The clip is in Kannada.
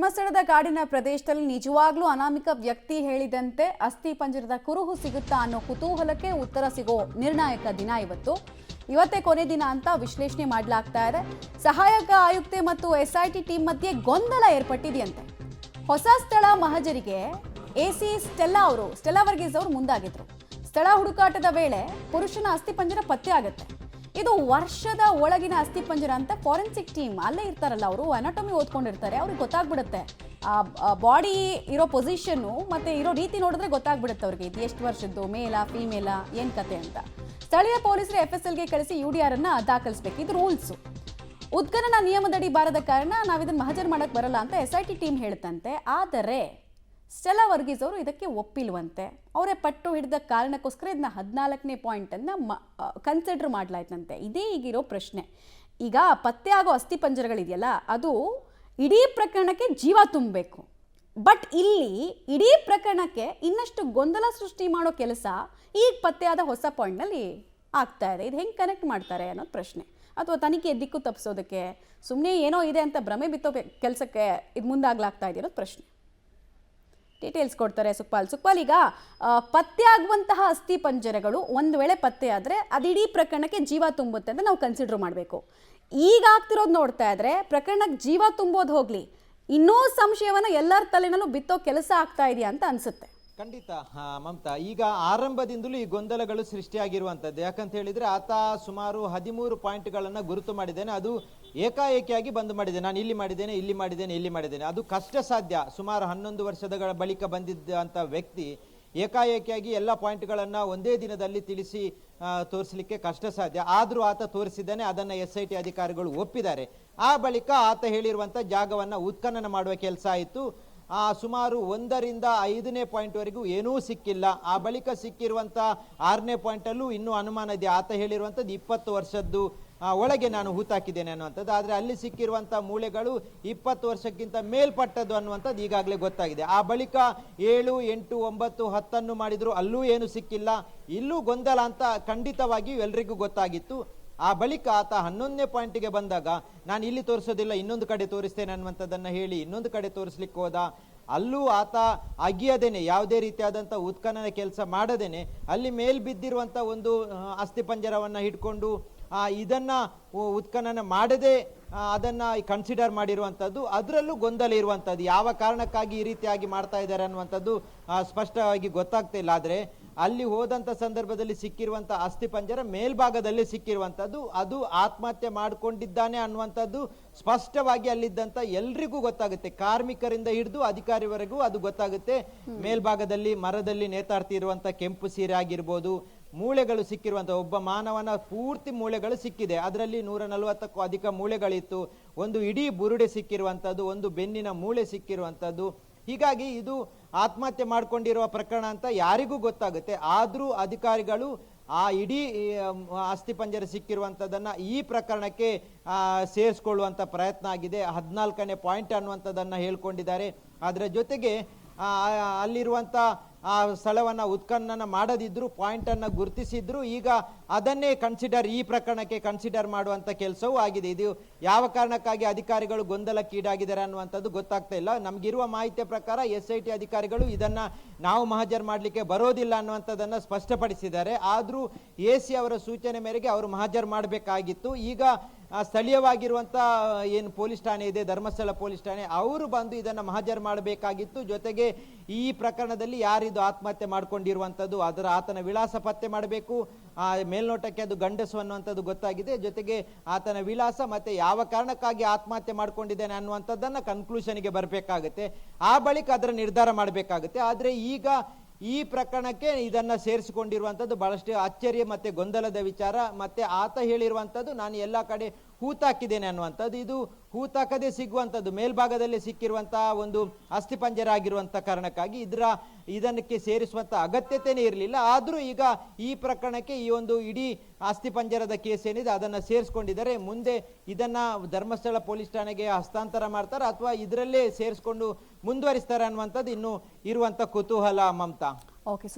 ಧರ್ಮಸ್ಥಳದ ಕಾಡಿನ ಪ್ರದೇಶದಲ್ಲಿ ನಿಜವಾಗ್ಲೂ ಅನಾಮಿಕ ವ್ಯಕ್ತಿ ಹೇಳಿದಂತೆ ಅಸ್ಥಿ ಪಂಜರದ ಕುರುಹು ಸಿಗುತ್ತಾ ಅನ್ನೋ ಕುತೂಹಲಕ್ಕೆ ಉತ್ತರ ಸಿಗೋ ನಿರ್ಣಾಯಕ ದಿನ ಇವತ್ತೇ ಕೊನೆ ದಿನ ಅಂತ ವಿಶ್ಲೇಷಣೆ ಮಾಡಲಾಗ್ತಾ ಇದೆ. ಸಹಾಯಕ ಆಯುಕ್ತೆ ಮತ್ತು ಎಸ್ಐಟಿ ಟೀಮ್ ಮಧ್ಯೆ ಗೊಂದಲ ಏರ್ಪಟ್ಟಿದೆಯಂತೆ. ಹೊಸ ಸ್ಥಳ ಮಹಜರಿಗೆ ಎಸಿ ಸ್ಟೆಲ್ಲಾ ವರ್ಗೀಸ್ ಅವರು ಮುಂದಾಗಿದ್ರು. ಸ್ಥಳ ಹುಡುಕಾಟದ ವೇಳೆ ಪುರುಷನ ಅಸ್ಥಿಪಂಜರ ಪತ್ತೆ ಆಗುತ್ತೆ. ಇದು ವರ್ಷದ ಒಳಗಿನ ಅಸ್ಥಿಪಂಜರ ಅಂತ ಫಾರೆನ್ಸಿಕ್ ಟೀಮ್ ಅಲ್ಲೇ ಇರ್ತಾರಲ್ಲ, ಅವರು ಅನಾಟಮಿ ಓದ್ಕೊಂಡಿರ್ತಾರೆ, ಅವ್ರಿಗೆ ಗೊತ್ತಾಗ್ಬಿಡುತ್ತೆ. ಬಾಡಿ ಇರೋ ಪೊಸಿಷನ್ನು ಮತ್ತೆ ಇರೋ ರೀತಿ ನೋಡಿದ್ರೆ ಗೊತ್ತಾಗ್ಬಿಡುತ್ತೆ ಅವ್ರಿಗೆ ಇದು ಎಷ್ಟು ವರ್ಷದ್ದು, ಮೇಲಾ ಫೀಮೇಲಾ ಏನ್ ಕತೆ ಅಂತ. ಸ್ಥಳೀಯ ಪೊಲೀಸರು FSLಗೆ ಕಳಿಸಿ UDR ಅನ್ನ ದಾಖಲಿಸಬೇಕು. ಇದು ರೂಲ್ಸು. ಉತ್ಖನನ ನಿಯಮದಡಿ ಬಾರದ ಕಾರಣ ನಾವಿದನ್ನು ಮಹಜರ್ ಮಾಡಕ್ ಬರಲ್ಲ ಅಂತ SIT ಟೀಮ್ ಹೇಳ್ತಂತೆ. ಆದರೆ ಸ್ಟೆಲ್ಲಾ ವರ್ಗೀಸ್ ಅವರು ಇದಕ್ಕೆ ಒಪ್ಪಿಲ್ವಂತೆ. ಅವರೇ ಪಟ್ಟು ಹಿಡಿದ ಕಾರಣಕ್ಕೋಸ್ಕರ ಇದನ್ನ 14ನೇ ಪಾಯಿಂಟ್ ಅನ್ನ ಕನ್ಸಿಡರ್ ಮಾಡ್ಲಾಯ್ತಂತೆ. ಇದೇ ಈಗಿರೋ ಪ್ರಶ್ನೆ. ಈಗ ಪತ್ತೆ ಆಗೋ ಅಸ್ಥಿ ಪಂಜರಗಳಿದೆಯಲ್ಲ, ಅದು ಇಡೀ ಪ್ರಕರಣಕ್ಕೆ ಜೀವ ತುಂಬಬೇಕು. ಬಟ್ ಇಲ್ಲಿ ಇಡೀ ಪ್ರಕರಣಕ್ಕೆ ಇನ್ನಷ್ಟು ಗೊಂದಲ ಸೃಷ್ಟಿ ಮಾಡೋ ಕೆಲಸ ಈಗ ಪತ್ತೆಯಾದ ಹೊಸ ಪಾಯಿಂಟ್ನಲ್ಲಿ ಆಗ್ತಾ ಇದೆ. ಇದು ಹೆಂಗೆ ಕನೆಕ್ಟ್ ಮಾಡ್ತಾರೆ ಅನ್ನೋದು ಪ್ರಶ್ನೆ. ಅಥವಾ ತನಿಖೆ ದಿಕ್ಕು ತಪ್ಪಿಸೋದಕ್ಕೆ ಸುಮ್ಮನೆ ಏನೋ ಇದೆ ಅಂತ ಭ್ರಮೆ ಬಿತ್ತೋ ಕೆಲಸಕ್ಕೆ ಇದು ಮುಂದಾಗ್ಲಾಗ್ತಾ ಇದೆ ಅನ್ನೋದು ಪ್ರಶ್ನೆ. ಡೀಟೇಲ್ಸ್ ಕೊಡ್ತಾರೆ ಸುಕ್ಪಾಲ್. ಈಗ ಪತ್ತೆ ಆಗುವಂತಹ ಅಸ್ಥಿ ಪಂಜರಗಳು ಒಂದು ವೇಳೆ ಪತ್ತೆ ಆದರೆ ಅದು ಇಡೀ ಪ್ರಕರಣಕ್ಕೆ ಜೀವ ತುಂಬುತ್ತೆ ಅಂತ ನಾವು ಕನ್ಸಿಡರ್ ಮಾಡಬೇಕು. ಈಗ ಆಗ್ತಿರೋದು ನೋಡ್ತಾ ಇದ್ರೆ ಪ್ರಕರಣಕ್ಕೆ ಜೀವ ತುಂಬೋದು ಹೋಗ್ಲಿ, ಇನ್ನೂ ಸಂಶಯವನ್ನು ಎಲ್ಲರ ತಲೆನಲ್ಲೂ ಬಿತ್ತೋ ಕೆಲಸ ಆಗ್ತಾ ಇದೆಯಾ ಅಂತ ಅನ್ಸುತ್ತೆ. ಖಂಡಿತ ಮಮತಾ, ಈಗ ಆರಂಭದಿಂದಲೂ ಈ ಗೊಂದಲಗಳು ಸೃಷ್ಟಿಯಾಗಿರುವಂಥದ್ದು. ಯಾಕಂತ ಹೇಳಿದ್ರೆ ಆತ ಸುಮಾರು 13 ಪಾಯಿಂಟ್ಗಳನ್ನು ಗುರುತು ಮಾಡಿದ್ದೇನೆ. ಅದು ಏಕಾಏಕಿಯಾಗಿ ಬಂದು ಮಾಡಿದ್ದೇನೆ. ನಾನು ಇಲ್ಲಿ ಮಾಡಿದ್ದೇನೆ. ಅದು ಕಷ್ಟ ಸಾಧ್ಯ. ಸುಮಾರು 11 ವರ್ಷಗಳ ಬಳಿಕ ಬಂದಿದ್ದಂಥ ವ್ಯಕ್ತಿ ಏಕಾಏಕಿಯಾಗಿ ಎಲ್ಲ ಪಾಯಿಂಟ್ಗಳನ್ನು ಒಂದೇ ದಿನದಲ್ಲಿ ತಿಳಿಸಿ ತೋರಿಸಲಿಕ್ಕೆ ಕಷ್ಟ ಸಾಧ್ಯ. ಆದರೂ ಆತ ತೋರಿಸಿದ್ದಾನೆ. ಅದನ್ನು SIT ಅಧಿಕಾರಿಗಳು ಒಪ್ಪಿದ್ದಾರೆ. ಆ ಬಳಿಕ ಆತ ಹೇಳಿರುವಂಥ ಜಾಗವನ್ನು ಉತ್ಖನನ ಮಾಡುವ ಕೆಲಸ ಆಯಿತು. ಸುಮಾರು 1ರಿಂದ 5ನೇ ಪಾಯಿಂಟ್ವರೆಗೂ ಏನೂ ಸಿಕ್ಕಿಲ್ಲ. ಆ ಬಳಿಕ ಸಿಕ್ಕಿರುವಂಥ 6ನೇ ಪಾಯಿಂಟಲ್ಲೂ ಇನ್ನೂ ಅನುಮಾನ ಇದೆ. ಆತ ಹೇಳಿರುವಂಥದ್ದು 20 ವರ್ಷದ್ದು ಒಳಗೆ ನಾನು ಹೂತಾಕಿದ್ದೇನೆ ಅನ್ನುವಂಥದ್ದು. ಆದರೆ ಅಲ್ಲಿ ಸಿಕ್ಕಿರುವಂಥ ಮೂಳೆಗಳು 20 ವರ್ಷಕ್ಕಿಂತ ಮೇಲ್ಪಟ್ಟದ್ದು ಅನ್ನುವಂಥದ್ದು ಈಗಾಗಲೇ ಗೊತ್ತಾಗಿದೆ. ಆ ಬಳಿಕ 7, 8, 9, 10 ಮಾಡಿದ್ರು, ಅಲ್ಲೂ ಏನು ಸಿಕ್ಕಿಲ್ಲ. ಇಲ್ಲೂ ಗೊಂದಲ ಅಂತ ಖಂಡಿತವಾಗಿಯೂ ಎಲ್ರಿಗೂ ಗೊತ್ತಾಗಿತ್ತು. ಆ ಬಳಿಕ ಆತ 11ನೇ ಪಾಯಿಂಟ್ಗೆ ಬಂದಾಗ ನಾನು ಇಲ್ಲಿ ತೋರಿಸೋದಿಲ್ಲ, ಇನ್ನೊಂದು ಕಡೆ ತೋರಿಸ್ತೇನೆ ಅನ್ನುವಂಥದ್ದನ್ನು ಹೇಳಿ ಇನ್ನೊಂದು ಕಡೆ ತೋರಿಸ್ಲಿಕ್ಕೆ ಹೋದ. ಅಲ್ಲೂ ಆತ ಅಗಿಯದೇನೆ, ಯಾವುದೇ ರೀತಿಯಾದಂಥ ಉತ್ಖನನ ಕೆಲಸ ಮಾಡದೇನೆ ಅಲ್ಲಿ ಮೇಲ್ಬಿದ್ದಿರುವಂಥ ಒಂದು ಅಸ್ಥಿಪಂಜರವನ್ನು ಹಿಡ್ಕೊಂಡು ಇದನ್ನು ಉತ್ಖನನ ಮಾಡದೆ ಅದನ್ನು ಕನ್ಸಿಡರ್ ಮಾಡಿರುವಂಥದ್ದು. ಅದರಲ್ಲೂ ಗೊಂದಲ ಇರುವಂಥದ್ದು. ಯಾವ ಕಾರಣಕ್ಕಾಗಿ ಈ ರೀತಿಯಾಗಿ ಮಾಡ್ತಾ ಇದ್ದಾರೆ ಅನ್ನುವಂಥದ್ದು ಸ್ಪಷ್ಟವಾಗಿ ಗೊತ್ತಾಗ್ತಾ ಇಲ್ಲ. ಆದರೆ ಅಲ್ಲಿ ಹೋದಂಥ ಸಂದರ್ಭದಲ್ಲಿ ಸಿಕ್ಕಿರುವಂಥ ಅಸ್ಥಿಪಂಜರ ಮೇಲ್ಭಾಗದಲ್ಲಿ ಸಿಕ್ಕಿರುವಂಥದ್ದು, ಅದು ಆತ್ಮಹತ್ಯೆ ಮಾಡಿಕೊಂಡಿದ್ದಾನೆ ಅನ್ನುವಂಥದ್ದು ಸ್ಪಷ್ಟವಾಗಿ ಅಲ್ಲಿದ್ದಂಥ ಎಲ್ರಿಗೂ ಗೊತ್ತಾಗುತ್ತೆ. ಕಾರ್ಮಿಕರಿಂದ ಹಿಡಿದು ಅಧಿಕಾರಿವರೆಗೂ ಅದು ಗೊತ್ತಾಗುತ್ತೆ. ಮೇಲ್ಭಾಗದಲ್ಲಿ ಮರದಲ್ಲಿ ನೇತಾಡ್ತಿರುವಂಥ ಕೆಂಪು ಸೀರೆ ಆಗಿರ್ಬೋದು, ಮೂಳೆಗಳು ಸಿಕ್ಕಿರುವಂಥ ಒಬ್ಬ ಮಾನವನ ಪೂರ್ತಿ ಮೂಳೆಗಳು ಸಿಕ್ಕಿದೆ. ಅದರಲ್ಲಿ 140ಕ್ಕೂ ಅಧಿಕ ಮೂಳೆಗಳಿತ್ತು. ಒಂದು ಇಡೀ ಬುರುಡೆ ಸಿಕ್ಕಿರುವಂಥದ್ದು, ಒಂದು ಬೆನ್ನಿನ ಮೂಳೆ ಸಿಕ್ಕಿರುವಂಥದ್ದು. ಹೀಗಾಗಿ ಇದು ಆತ್ಮಹತ್ಯೆ ಮಾಡಿಕೊಂಡಿರುವ ಪ್ರಕರಣ ಅಂತ ಯಾರಿಗೂ ಗೊತ್ತಾಗುತ್ತೆ. ಆದರೂ ಅಧಿಕಾರಿಗಳು ಆ ಇಡೀ ಅಸ್ಥಿಪಂಜರ ಸಿಕ್ಕಿರುವಂಥದ್ದನ್ನು ಈ ಪ್ರಕರಣಕ್ಕೆ ಸೇರಿಸ್ಕೊಳ್ಳುವಂಥ ಪ್ರಯತ್ನ ಆಗಿದೆ. 14ನೇ ಪಾಯಿಂಟ್ ಅನ್ನುವಂಥದ್ದನ್ನು ಹೇಳ್ಕೊಂಡಿದ್ದಾರೆ. ಅದರ ಜೊತೆಗೆ ಅಲ್ಲಿರುವಂಥ ಆ ಸ್ಥಳವನ್ನು ಉತ್ಖನನ ಮಾಡದಿದ್ರು, ಪಾಯಿಂಟನ್ನು ಗುರುತಿಸಿದ್ರು. ಈಗ ಅದನ್ನೇ ಈ ಪ್ರಕರಣಕ್ಕೆ ಕನ್ಸಿಡರ್ ಮಾಡುವಂಥ ಕೆಲಸವೂ ಆಗಿದೆ. ಇದು ಯಾವ ಕಾರಣಕ್ಕಾಗಿ ಅಧಿಕಾರಿಗಳು ಗೊಂದಲಕ್ಕೀಡಾಗಿದ್ದಾರೆ ಅನ್ನುವಂಥದ್ದು ಗೊತ್ತಾಗ್ತಾ ಇಲ್ಲ. ನಮಗಿರುವ ಮಾಹಿತಿಯ ಪ್ರಕಾರ SIT ಅಧಿಕಾರಿಗಳು ಇದನ್ನು ನಾವು ಮಹಜರ್ ಮಾಡಲಿಕ್ಕೆ ಬರೋದಿಲ್ಲ ಅನ್ನುವಂಥದ್ದನ್ನು ಸ್ಪಷ್ಟಪಡಿಸಿದ್ದಾರೆ. ಆದರೂ AC ಅವರ ಸೂಚನೆ ಮೇರೆಗೆ ಅವರು ಮಹಜರ್ ಮಾಡಬೇಕಾಗಿತ್ತು. ಈಗ ಸ್ಥಳೀಯವಾಗಿರುವಂಥ ಏನು ಪೊಲೀಸ್ ಠಾಣೆ ಇದೆ, ಧರ್ಮಸ್ಥಳ ಪೊಲೀಸ್ ಠಾಣೆ, ಅವರು ಬಂದು ಇದನ್ನು ಮಹಜರ್ ಮಾಡಬೇಕಾಗಿತ್ತು. ಜೊತೆಗೆ ಈ ಪ್ರಕರಣದಲ್ಲಿ ಯಾರಿದು ಆತ್ಮಹತ್ಯೆ ಮಾಡಿಕೊಂಡಿರುವಂಥದ್ದು ಆತನ ವಿಳಾಸ ಪತ್ತೆ ಮಾಡಬೇಕು. ಮೇಲ್ನೋಟಕ್ಕೆ ಅದು ಗಂಡಸು ಅನ್ನುವಂಥದ್ದು ಗೊತ್ತಾಗಿದೆ. ಜೊತೆಗೆ ಆತನ ವಿಳಾಸ ಮತ್ತೆ ಯಾವ ಕಾರಣಕ್ಕಾಗಿ ಆತ್ಮಹತ್ಯೆ ಮಾಡ್ಕೊಂಡಿದ್ದೇನೆ ಅನ್ನುವಂಥದ್ದನ್ನು ಕನ್ಕ್ಲೂಷನ್ಗೆ ಬರಬೇಕಾಗುತ್ತೆ. ಆ ಬಳಿಕ ಅದರ ನಿರ್ಧಾರ ಮಾಡಬೇಕಾಗುತ್ತೆ. ಆದರೆ ಈಗ ಈ ಪ್ರಕರಣಕ್ಕೆ ಇದನ್ನು ಸೇರಿಸಿಕೊಂಡಿರುವಂಥದ್ದು ಬಹಳಷ್ಟು ಅಚ್ಚರಿ ಮತ್ತು ಗೊಂದಲದ ವಿಚಾರ. ಮತ್ತು ಆತ ಹೇಳಿರುವಂಥದ್ದು ನಾನು ಎಲ್ಲ ಕಡೆ ಹೂತಾಕಿದ್ದೇನೆ ಅನ್ನುವಂಥದ್ದು. ಇದು ಹೂತಾಕದೆ ಸಿಗುವಂಥದ್ದು ಮೇಲ್ಭಾಗದಲ್ಲಿ ಸಿಕ್ಕಿರುವಂಥ ಒಂದು ಅಸ್ಥಿಪಂಜರ ಆಗಿರುವಂಥ ಕಾರಣಕ್ಕಾಗಿ ಇದಕ್ಕೆ ಸೇರಿಸುವಂಥ ಅಗತ್ಯತೆಯೇ ಇರಲಿಲ್ಲ. ಆದರೂ ಈಗ ಈ ಪ್ರಕರಣಕ್ಕೆ ಈ ಒಂದು ಇಡೀ ಅಸ್ಥಿಪಂಜರದ ಕೇಸ್ ಏನಿದೆ ಅದನ್ನು ಸೇರಿಸ್ಕೊಂಡಿದ್ದಾರೆ. ಮುಂದೆ ಇದನ್ನು ಧರ್ಮಸ್ಥಳ ಪೊಲೀಸ್ ಠಾಣೆಗೆ ಹಸ್ತಾಂತರ ಮಾಡ್ತಾರೆ ಅಥವಾ ಇದರಲ್ಲೇ ಸೇರಿಸ್ಕೊಂಡು ಮುಂದುವರಿಸ್ತಾರೆ ಅನ್ನುವಂಥದ್ದು ಇನ್ನೂ ಇರುವಂಥ ಕುತೂಹಲ ಮಮತಾ. ಓಕೆ.